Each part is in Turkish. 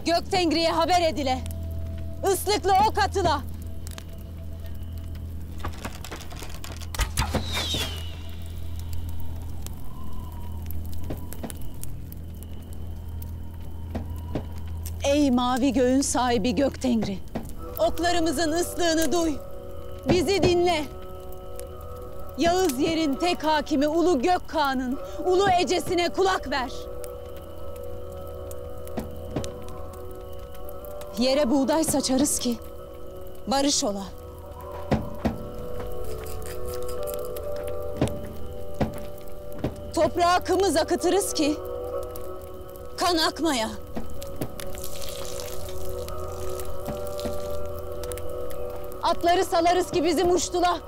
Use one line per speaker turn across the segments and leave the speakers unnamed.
Göktengri'ye haber edile. Islıklı ok atıla. Ey mavi göğün sahibi Göktengri, oklarımızın ıslığını duy, bizi dinle. Yağız yerin tek hakimi Ulu Gökkağan'ın ulu ecesine kulak ver. Yere buğday saçarız ki barış ola. Toprağa kımız akıtırız ki kan akmaya. Atları salarız ki bizim uçtula.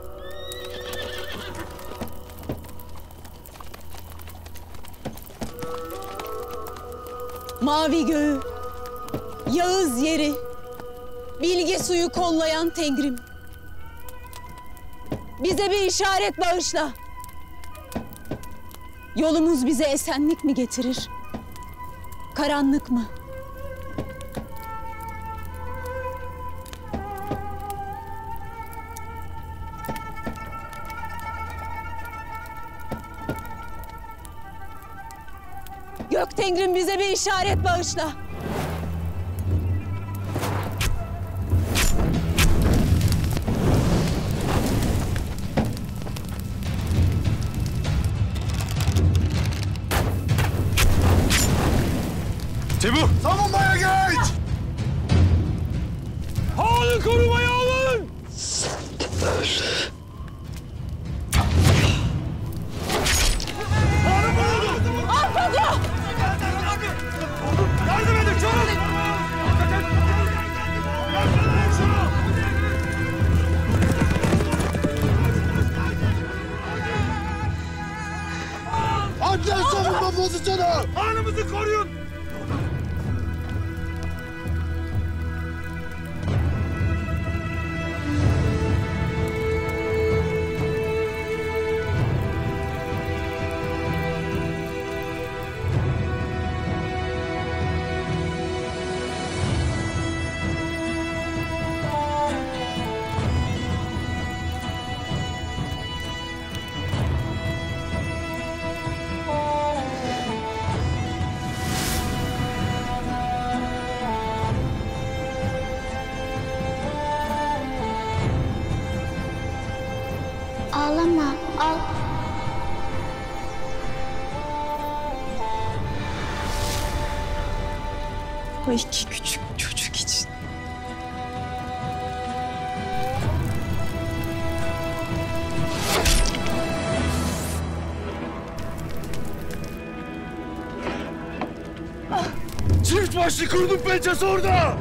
Mavi göğü, Yağız yeri, bilge suyu kollayan Tengrim. Bize bir işaret bağışla. Yolumuz bize esenlik mi getirir? Karanlık mı? Göktengrim bize bir işaret bağışla.
Timur! Savunmaya geç! Hanı korumaya alın! Hanı vuruldu!
Afago!
Yardım edin çabuk!
Adliye savunma pozisyonu!
Hanımızı koruyun!
Ağlama, al.
O iki küçük çocuk için.
Çift başlı kurdun pençesi orada!